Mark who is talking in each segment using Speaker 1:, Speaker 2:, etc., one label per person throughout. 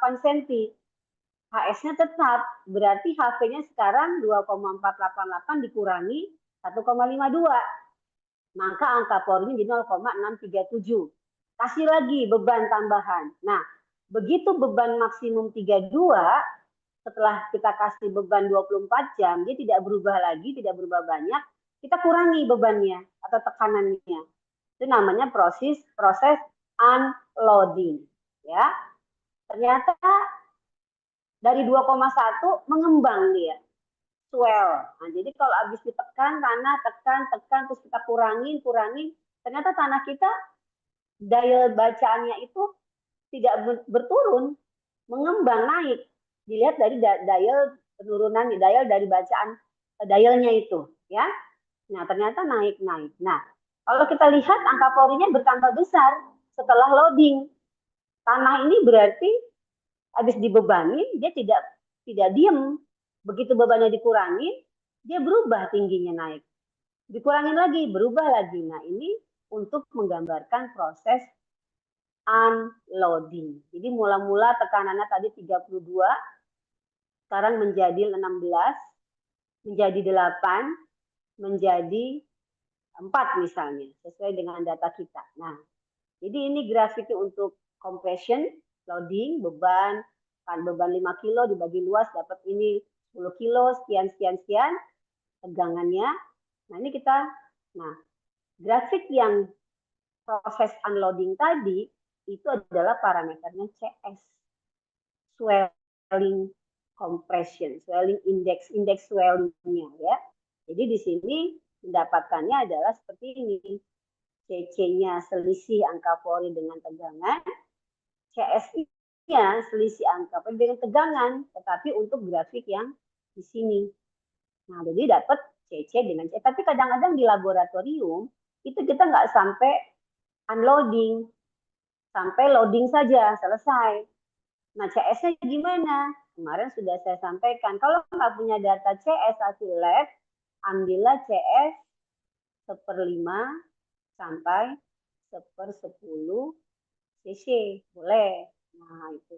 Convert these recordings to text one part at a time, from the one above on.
Speaker 1: cm. HS-nya tetap, berarti HV-nya sekarang 2,488 dikurangi 1,52. Maka angka porinya jadi 0,637. Kasih lagi beban tambahan. Nah, begitu beban maksimum 32, setelah kita kasih beban 24 jam, dia tidak berubah lagi, tidak berubah banyak, kita kurangi bebannya atau tekanannya. Itu namanya proses unloading. Ya, ternyata dari 2,1 mengembang dia, swell. Nah, jadi kalau habis ditekan tanah, tekan, terus kita kurangin, ternyata tanah kita daya bacaannya itu tidak berturun, mengembang naik. Dilihat dari daya penurunan, daya dari bacaan dayanya itu, ya. Nah, ternyata naik. Nah, kalau kita lihat angka porinya bertambah besar setelah loading. Tanah ini berarti habis dibebani dia tidak diem. Begitu bebannya dikurangi, dia berubah tingginya naik. Dikurangin lagi, berubah lagi. Nah, ini untuk menggambarkan proses unloading. Jadi mula-mula tekanannya tadi 32, sekarang menjadi 16, menjadi 8, menjadi 4 misalnya, sesuai dengan data kita. Nah, jadi ini grafiknya untuk compression, loading, beban, kan beban 5 kilo dibagi luas dapat ini 10 kilo, sekian, tegangannya. Nah, ini kita, grafik yang proses unloading tadi, itu adalah parameternya CS, swelling compression, swelling index swellingnya ya. Jadi di sini mendapatkannya adalah seperti ini. CC-nya selisih angka pori dengan tegangan, CS-nya selisih angka pori dengan tegangan, tetapi untuk grafik yang di sini. Nah, jadi dapat CC dengan C. Tapi kadang-kadang di laboratorium itu kita nggak sampai unloading, sampai loading saja, selesai. Nah, CS-nya gimana? Kemarin sudah saya sampaikan, kalau nggak punya data CS hasil lab, ambillah CS 1/5 sampai 1/10 cc, boleh. Nah, itu.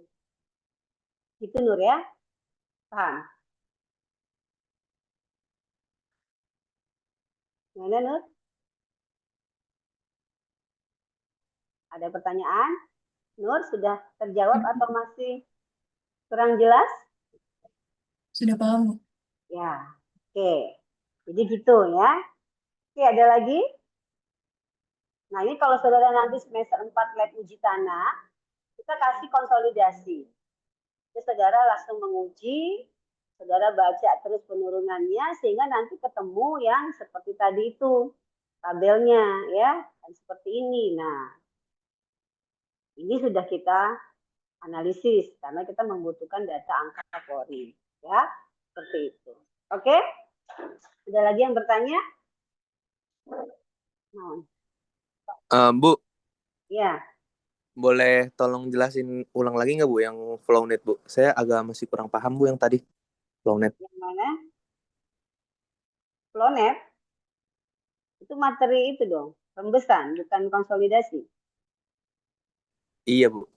Speaker 1: Itu Nur ya, paham? Gimana Nur? Ada pertanyaan? Nur, sudah terjawab atau masih kurang jelas?
Speaker 2: Sudah paham, Bu.
Speaker 1: Ya, oke. Jadi gitu ya. Oke, ada lagi? Nah, ini kalau saudara nanti semester 4 lab uji tanah, kita kasih konsolidasi. Jadi saudara langsung menguji, saudara baca terus penurunannya, sehingga nanti ketemu yang seperti tadi itu, tabelnya ya, dan seperti ini. Nah, ini sudah kita analisis, karena kita membutuhkan data angka pori. Ya, seperti itu. Oke? Ada lagi yang bertanya?
Speaker 3: Bu,
Speaker 1: ya.
Speaker 3: Boleh tolong jelasin ulang lagi nggak Bu yang Flownet Bu? Saya agak masih kurang paham Bu yang tadi Flownet.
Speaker 1: Yang mana? Flownet? Itu materi itu dong, rembesan, bukan konsolidasi.
Speaker 3: Iya Bu.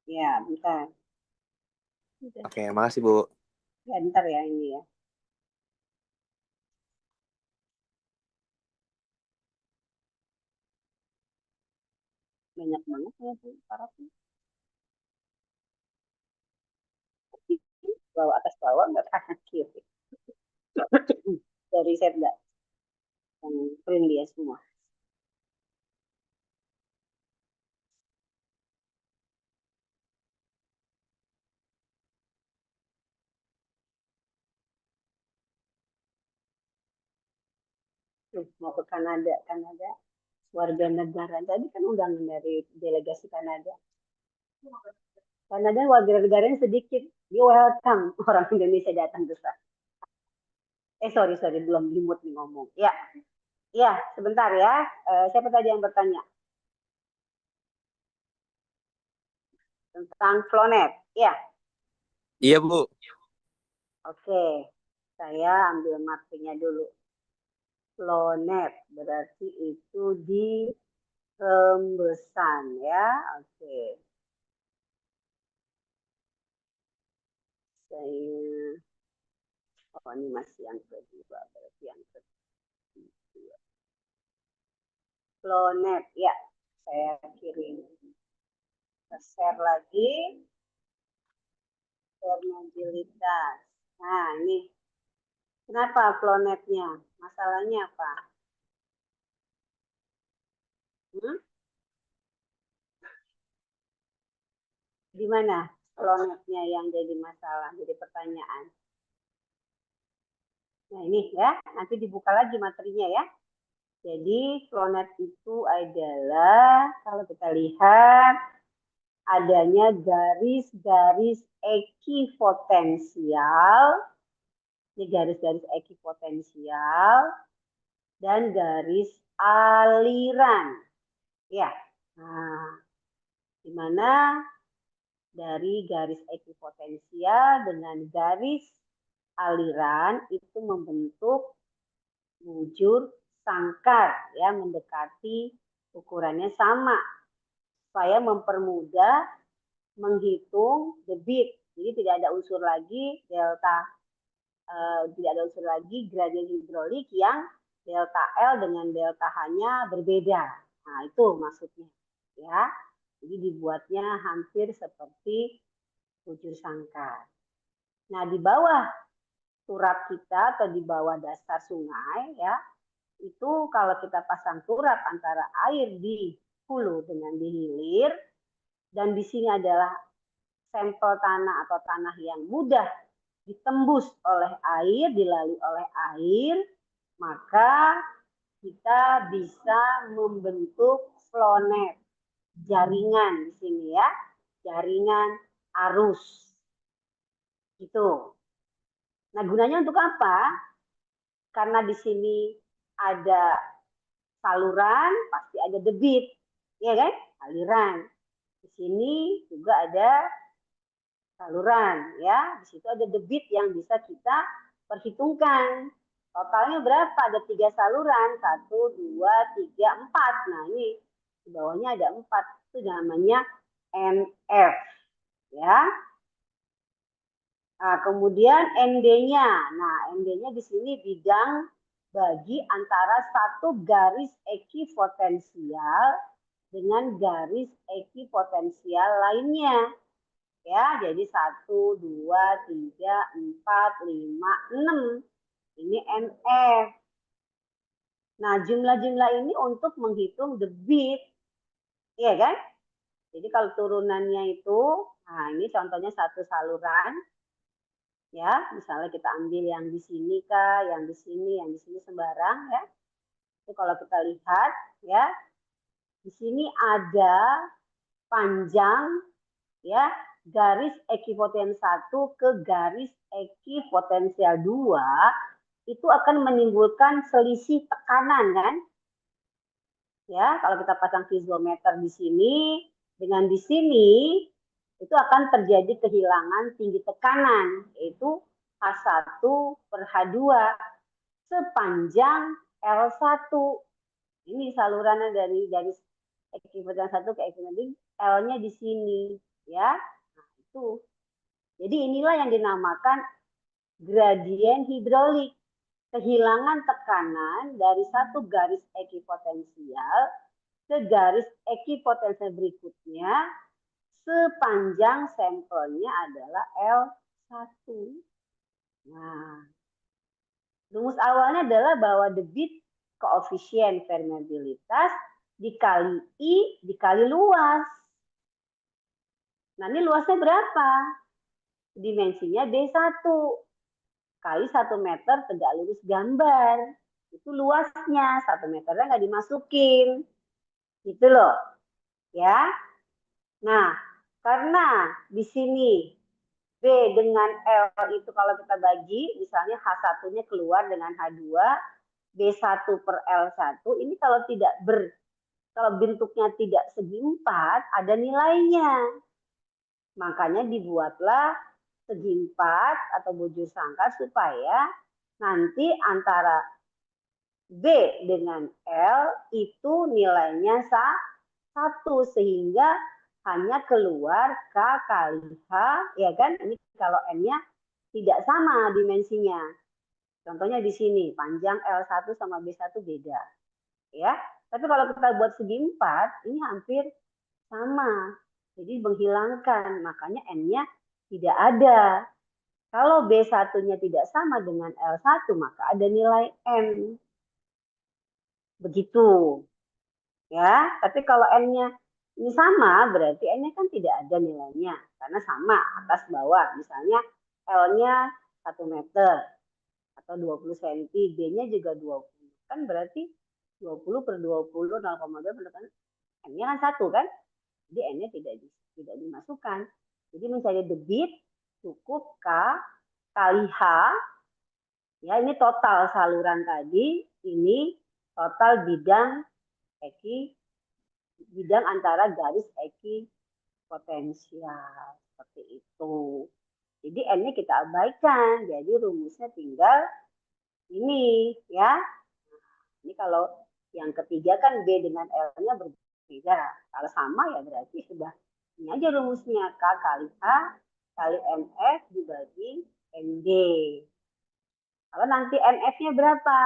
Speaker 1: Ya, bentar.
Speaker 3: Oke, makasih Bu.
Speaker 1: Ya, bentar ya ini ya. Banyak banget ya parafnya. Bawah atas bawah nggak kanan kiri. Dari saya enggak yang print dia semua. Mau ke Kanada, warga negara. Tadi kan undangan dari delegasi Kanada. Kanada warga negaranya sedikit. Dia welcome orang Indonesia datang ke sana. Sorry, belum limut nih ngomong. Ya, sebentar ya. Siapa tadi yang bertanya? Tentang Flownet. Ya.
Speaker 3: Iya Bu.
Speaker 1: Oke, saya ambil mappingnya dulu. Flownet berarti itu di rembesan ya. Oke. Oh, ini masih yang kedua, berarti yang kedua. Flownet, ya, saya kirim. Kita share lagi. Permeabilitas. Nah, ini. Kenapa flownetnya? Masalahnya apa? Di mana flownetnya yang jadi masalah, jadi pertanyaan? Nah, ini ya, nanti dibuka lagi materinya ya. Jadi flownet itu adalah, kalau kita lihat, adanya garis-garis ekipotensial, ini garis-garis ekipotensial, dan garis aliran. Ya, nah, di mana dari garis ekipotensial dengan garis aliran itu membentuk bujur sangkar, ya, mendekati ukurannya sama supaya mempermudah menghitung debit. Jadi tidak ada unsur lagi delta, tidak ada unsur lagi gradien hidrolik yang delta L dengan delta H-nya berbeda. Nah, itu maksudnya, ya. Jadi dibuatnya hampir seperti bujur sangkar. Nah, di bawah turap kita atau di bawah dasar sungai, ya, itu kalau kita pasang turap antara air di hulu dengan di hilir, dan di sini adalah sampel tanah atau tanah yang mudah ditembus oleh air, dilalui oleh air, maka kita bisa membentuk flownet, jaringan di sini ya, jaringan arus. Gitu. Nah, gunanya untuk apa? Karena di sini ada saluran, pasti ada debit, ya kan? Aliran. Di sini juga ada saluran, ya. Di situ ada debit yang bisa kita perhitungkan. Totalnya berapa? Ada 3 saluran, 1, 2, 3, 4. Nah, ini di bawahnya ada 4. Itu namanya NF, ya. Nah, kemudian ND-nya. Nah, ND-nya di sini bidang bagi antara satu garis ekipotensial dengan garis ekipotensial lainnya. Ya, jadi 1, 2, 3, 4, 5, 6. Ini NF. Nah, jumlah-jumlah ini untuk menghitung debit. Iya kan? Jadi kalau turunannya itu, nah ini contohnya satu saluran. Ya, misalnya kita ambil yang di sini kah, yang di sini sembarang ya. Itu kalau kita lihat ya, di sini ada panjang ya, garis ekipotensial 1 ke garis ekipotensial 2 itu akan menimbulkan selisih tekanan kan? Ya, kalau kita pasang piezometer di sini dengan di sini itu akan terjadi kehilangan tinggi tekanan, yaitu H1 per H2 sepanjang L1. Ini salurannya dari garis ekipotensial 1 ke ekipotensial 2, L-nya di sini, ya. Nah, itu. Jadi inilah yang dinamakan gradien hidrolik. Kehilangan tekanan dari satu garis ekipotensial ke garis ekipotensial berikutnya sepanjang sampelnya adalah L1. Nah, rumus awalnya adalah bahwa debit koefisien permeabilitas dikali I dikali luas. Nah, ini luasnya berapa? Dimensinya D1 kali 1 meter tegak lurus gambar. Itu luasnya, 1 meternya nggak dimasukin. Gitu loh. Ya. Nah, karena di sini B dengan L itu kalau kita bagi, misalnya H1-nya keluar dengan H2, B1 per L1, ini kalau bentuknya tidak segi 4, ada nilainya. Makanya dibuatlah segi 4 atau bujur sangkar supaya nanti antara B dengan L itu nilainya 1 sehingga hanya keluar K kali H, ya kan? Ini kalau N-nya tidak sama dimensinya. Contohnya di sini, panjang L1 sama B1 beda. Ya. Tapi kalau kita buat segi 4, ini hampir sama. Jadi menghilangkan, makanya N-nya tidak ada. Kalau B1-nya tidak sama dengan L1, maka ada nilai N. Begitu. Ya, tapi kalau N-nya ini sama, berarti N-nya kan tidak ada nilainya. Karena sama, atas bawah. Misalnya L-nya 1 meter atau 20 cm, B-nya juga 20. Kan berarti 20 per 20, 0,2 kan N-nya kan 1 kan? Jadi N-nya tidak dimasukkan. Jadi mencari debit cukup K kali H. Ya, ini total saluran tadi, ini total bidang antara garis ekipotensial. Seperti itu. Jadi N-nya kita abaikan. Jadi rumusnya tinggal ini ya. Ini kalau yang ketiga kan B dengan L-nya berbeda. Kalau sama ya berarti sudah ini aja rumusnya. K kali H kali MF dibagi ND. Kalau nanti NF-nya berapa?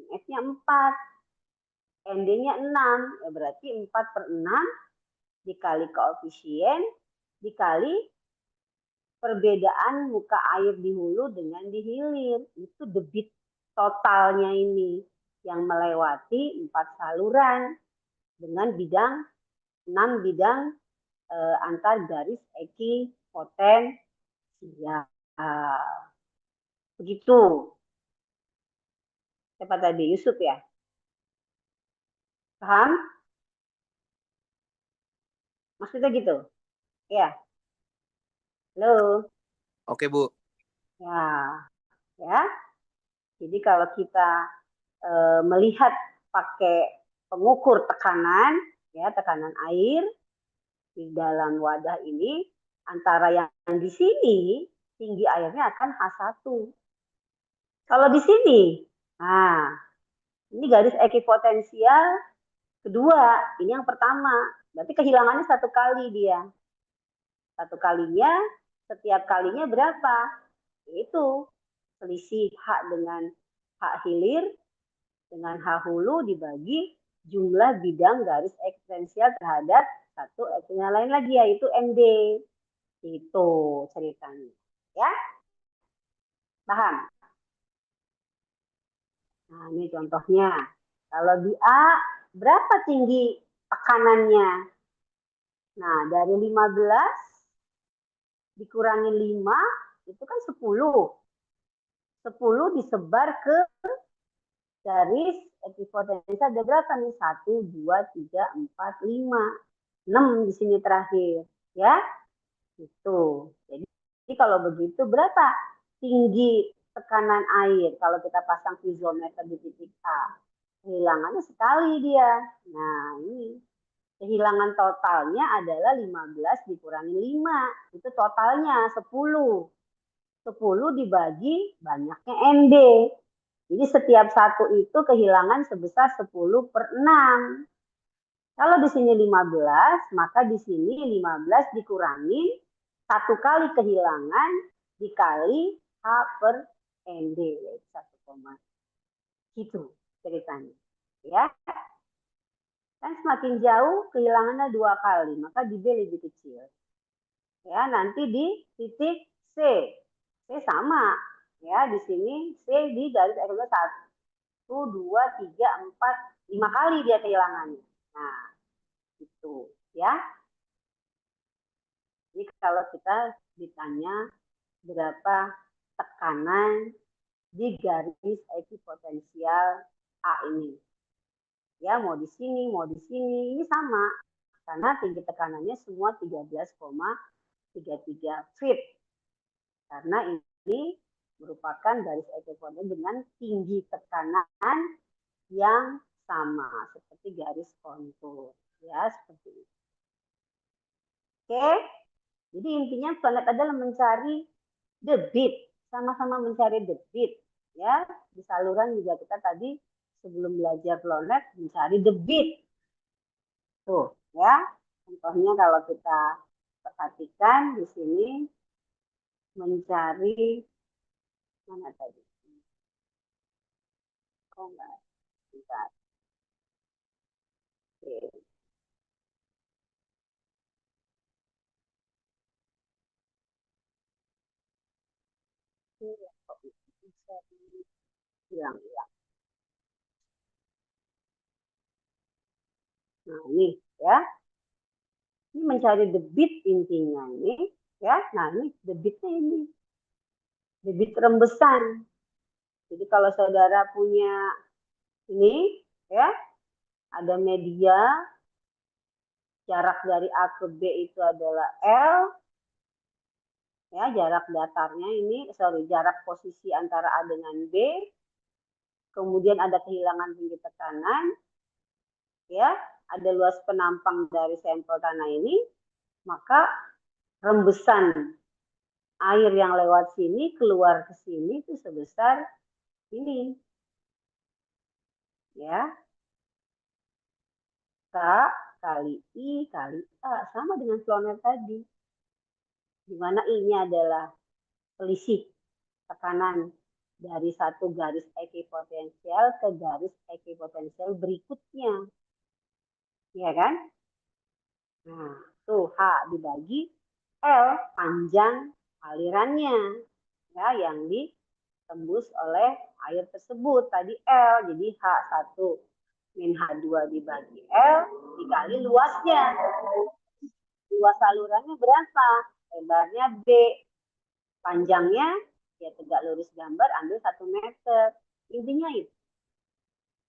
Speaker 1: NF-nya 4. ND-nya 6. Ya berarti 4 per 6 dikali koefisien dikali perbedaan muka air di hulu dengan di hilir. Itu debit totalnya ini yang melewati 4 saluran dengan 6 bidang antar garis ekipotensial. Begitu. Siapa tadi? Yusuf ya? Paham? Maksudnya gitu? Ya. Halo?
Speaker 3: Oke, Bu.
Speaker 1: Ya. Ya. Jadi kalau kita melihat pakai pengukur tekanan, ya tekanan air di dalam wadah ini, antara yang di sini tinggi airnya akan H1. Kalau di sini, nah ini garis ekipotensial kedua, ini yang pertama. Berarti kehilangannya 1 kali dia. 1 kalinya, setiap kalinya berapa? Itu selisih H dengan H hilir dengan H hulu dibagi jumlah bidang garis eksistensial terhadap satu yang lain lagi yaitu MD. Itu ceritanya. Ya? Paham? Nah, ini contohnya. Kalau di A, berapa tinggi tekanannya? Nah, dari 15 dikurangi 5, itu kan 10. 10 disebar ke garis ekipotensial ada berapa nih? 1, 2, 3, 4, 5. 6 di sini terakhir. Ya, itu. Jadi kalau begitu berapa tinggi tekanan air kalau kita pasang piezometer di titik A? Kehilangannya sekali dia. Nah, ini kehilangan totalnya adalah 15 dikurangi 5. Itu totalnya 10. 10 dibagi banyaknya MD. Jadi setiap satu itu kehilangan sebesar 10 per 6. Kalau di sini 15, maka di sini 15 dikurangi 1 kali kehilangan dikali H per ND, yaitu 1, gitu ceritanya. Ya, kan semakin jauh kehilangannya 2 kali, maka di B lebih kecil. Ya, nanti di titik C. C sama. Ya, di sini C di garis ekipotensial 1, 2, 3, 4, 5 kali dia kehilangannya. Nah, itu ya. Jadi kalau kita ditanya berapa tekanan di garis ekipotensial A ini. Ya, mau di sini, ini sama. Karena tinggi tekanannya semua 13,33 feet. Karena ini merupakan garis ekipotensial dengan tinggi tekanan yang sama seperti garis kontur. Ya, seperti itu. Oke. Jadi intinya planet adalah mencari debit, sama-sama mencari debit. Ya, di saluran juga kita tadi sebelum belajar planet mencari debit. Tuh, ya. Contohnya kalau kita perhatikan di sini mencari mana tadi? Oh enggak, bentar. Oke. Kok bisa hilang ya? Nah ini ya, ini mencari debit intinya ini ya. Nah ini debitnya ini, debit rembesan. Jadi kalau saudara punya ini ya, ada media, jarak dari A ke B itu adalah L, ya jarak datarnya ini, jarak posisi antara A dengan B, kemudian ada kehilangan tinggi tekanan, ya ada luas penampang dari sampel tanah ini, maka rembesan air yang lewat sini keluar ke sini itu sebesar ini, ya K kali I kali A, sama dengan flownet tadi, di mana I-nya adalah selisih tekanan dari satu garis ekipotensial ke garis ekipotensial berikutnya, ya kan? Nah, tuh H dibagi L panjang alirannya, ya yang ditembus oleh air tersebut tadi L, jadi H1 min H2 dibagi L dikali luasnya. Luas salurannya berapa? Lebarnya B, panjangnya ya tegak lurus gambar ambil 1 meter. Intinya itu.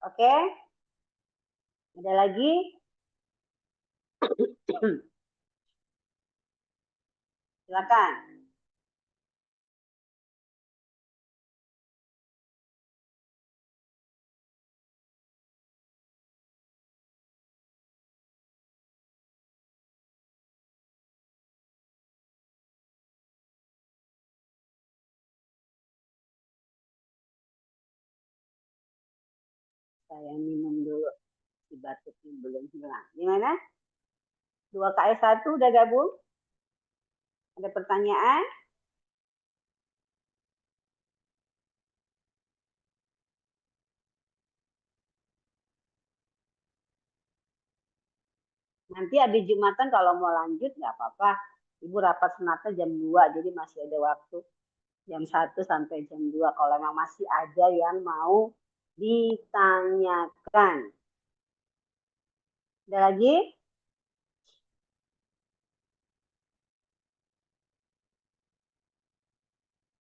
Speaker 1: Oke? Ada lagi? Silakan. Saya minum dulu. Si batuknya belum hilang. Gimana? 2KS1 udah gabung? Ada pertanyaan? Nanti habis Jumatan kalau mau lanjut nggak apa-apa. Ibu rapat senatnya jam 2, jadi masih ada waktu. Jam 1 sampai jam 2 kalau memang masih ada yang mau ditanyakan. Ada lagi?